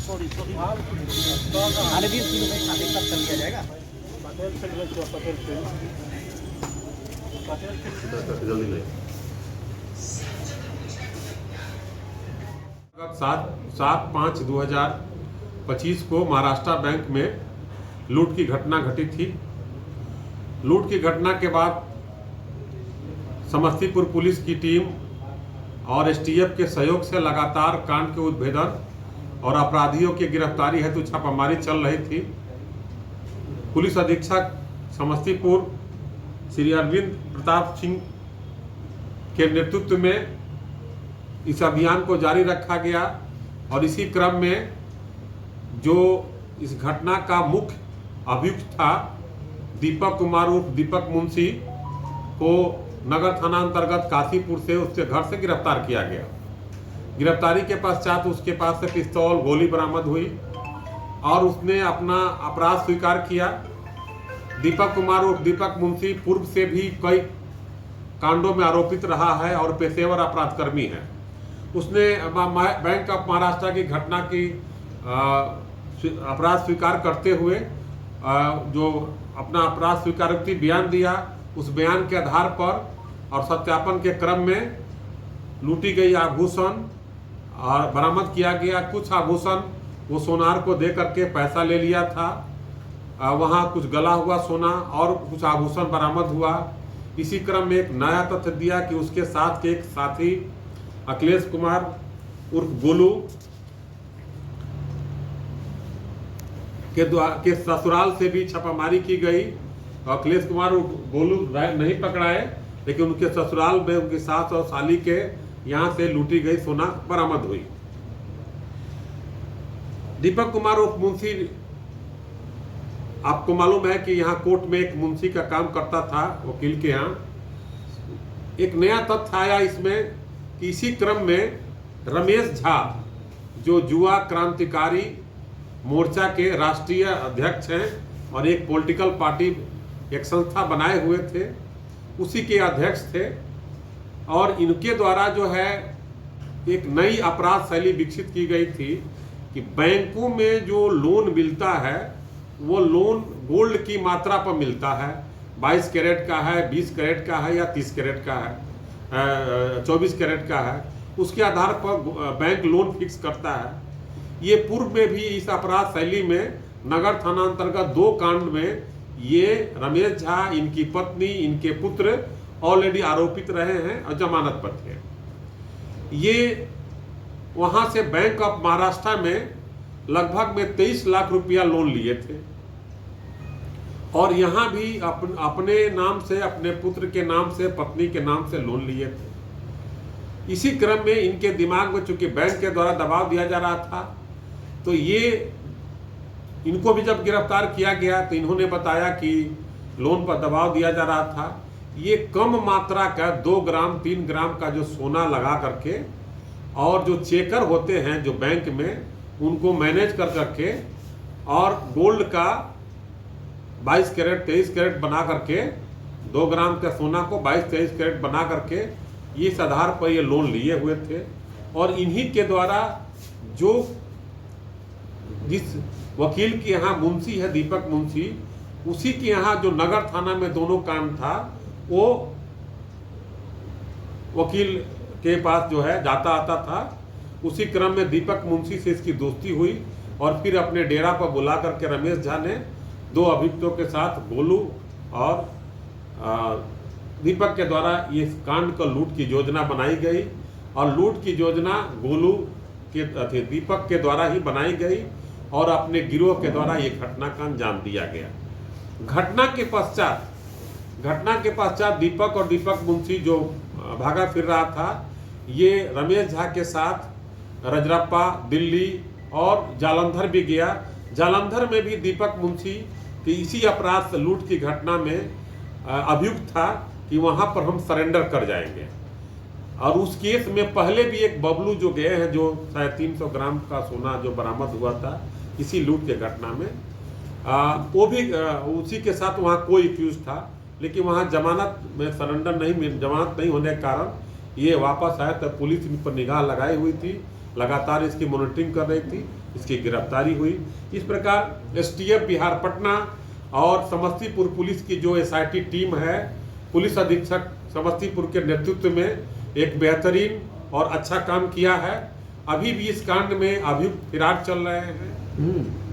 खाने भी एक साथ कर लिया जाएगा। जल्दी ले। 7/5/2025 को महाराष्ट्र बैंक में लूट की घटना घटी थी। लूट की घटना के बाद समस्तीपुर पुलिस की टीम और एसटीएफ के सहयोग से लगातार कांड के उद्भेदन और अपराधियों की गिरफ्तारी हेतु छापामारी चल रही थी। पुलिस अधीक्षक समस्तीपुर श्री अरविंद प्रताप सिंह के नेतृत्व में इस अभियान को जारी रखा गया और इसी क्रम में जो इस घटना का मुख्य अभियुक्त था दीपक कुमार उर्फ दीपक मुंशी को नगर थाना अंतर्गत काशीपुर से उसके घर से गिरफ्तार किया गया। गिरफ्तारी के पश्चात उसके पास से पिस्तौल गोली बरामद हुई और उसने अपना अपराध स्वीकार किया। दीपक कुमार उर्फ दीपक मुंशी पूर्व से भी कई कांडों में आरोपित रहा है और पेशेवर अपराधकर्मी है। उसने बैंक ऑफ महाराष्ट्र की घटना की अपराध स्वीकार करते हुए जो अपना अपराध स्वीकारोक्ति बयान दिया, उस बयान के आधार पर और सत्यापन के क्रम में लूटी गई आभूषण और बरामद किया गया। कुछ आभूषण वो सोनार को दे करके पैसा ले लिया था। वहाँ कुछ गला हुआ सोना और कुछ आभूषण बरामद हुआ। इसी क्रम में एक नया तथ्य दिया कि उसके साथ के एक साथी अखिलेश कुमार उर्फ गोलू के ससुराल से भी छापामारी की गई। अखिलेश कुमार उर्फ गोलू नहीं पकड़ाए, लेकिन उनके ससुराल में उनकी सास और साली के यहाँ से लूटी गई सोना बरामद हुई। दीपक कुमार उर्फ मुंशी, आपको मालूम है कि यहाँ कोर्ट में एक मुंशी का काम करता था वकील के यहाँ। एक नया तथ्य आया इसमें कि इसी क्रम में रमेश झा जो युवा क्रांतिकारी मोर्चा के राष्ट्रीय अध्यक्ष हैं और एक पॉलिटिकल पार्टी एक संस्था बनाए हुए थे, उसी के अध्यक्ष थे। और इनके द्वारा जो है एक नई अपराध शैली विकसित की गई थी कि बैंकों में जो लोन मिलता है वो लोन गोल्ड की मात्रा पर मिलता है। 22 कैरेट का है, 20 कैरेट का है या 30 कैरेट का है, 24 कैरेट का है। उसके आधार पर बैंक लोन फिक्स करता है। ये पूर्व में भी इस अपराध शैली में नगर थाना अंतर्गत 2 कांड में ये रमेश झा, इनकी पत्नी, इनके पुत्र ऑलरेडी आरोपित रहे हैं और जमानत पर थे। ये वहाँ से बैंक ऑफ महाराष्ट्र में लगभग में 23 लाख रुपया लोन लिए थे और यहाँ भी अपने नाम से, अपने पुत्र के नाम से, पत्नी के नाम से लोन लिए थे। इसी क्रम में इनके दिमाग में चूंकि बैंक के द्वारा दबाव दिया जा रहा था, तो ये इनको भी जब गिरफ्तार किया गया तो इन्होंने बताया कि लोन पर दबाव दिया जा रहा था। ये कम मात्रा का 2 ग्राम 3 ग्राम का जो सोना लगा करके और जो चेकर होते हैं जो बैंक में, उनको मैनेज कर करके और गोल्ड का 22 कैरेट 23 कैरेट बना करके 2 ग्राम का सोना को 22-23 कैरेट बना करके इस आधार पर ये लोन लिए हुए थे। और इन्हीं के द्वारा जो जिस वकील के यहाँ मुंशी है दीपक मुंशी, उसी के यहाँ जो नगर थाना में दोनों काम था, वो वकील के पास जो है जाता आता था। उसी क्रम में दीपक मुंशी से इसकी दोस्ती हुई और फिर अपने डेरा पर बुला करके रमेश झा ने 2 अभियुक्तों के साथ गोलू और दीपक के द्वारा ये कांड का लूट की योजना बनाई गई। और लूट की योजना गोलू के दीपक के द्वारा ही बनाई गई और अपने गिरोह के द्वारा ये घटना का अंजाम दिया गया। घटना के पश्चात दीपक और दीपक मुंशी जो भागा फिर रहा था, ये रमेश झा के साथ रजरप्पा, दिल्ली और जालंधर भी गया। जालंधर में भी दीपक मुंशी की इसी अपराध लूट की घटना में अभियुक्त था कि वहाँ पर हम सरेंडर कर जाएंगे। और उस केस में पहले भी एक बबलू जो गए हैं, जो शायद 300 ग्राम का सोना जो बरामद हुआ था इसी लूट के घटना में, वो भी उसी के साथ वहाँ कोई एक्यूज था, लेकिन वहाँ जमानत में जमानत नहीं होने के कारण ये वापस आया। तब पुलिस इन पर निगाह लगाई हुई थी, लगातार इसकी मॉनिटरिंग कर रही थी इसकी गिरफ्तारी हुई। इस प्रकार एसटीएफ बिहार पटना और समस्तीपुर पुलिस की जो एसआईटी टीम है, पुलिस अधीक्षक समस्तीपुर के नेतृत्व में एक बेहतरीन और अच्छा काम किया है। अभी भी इस कांड में अभियुक्त फरार चल रहे हैं।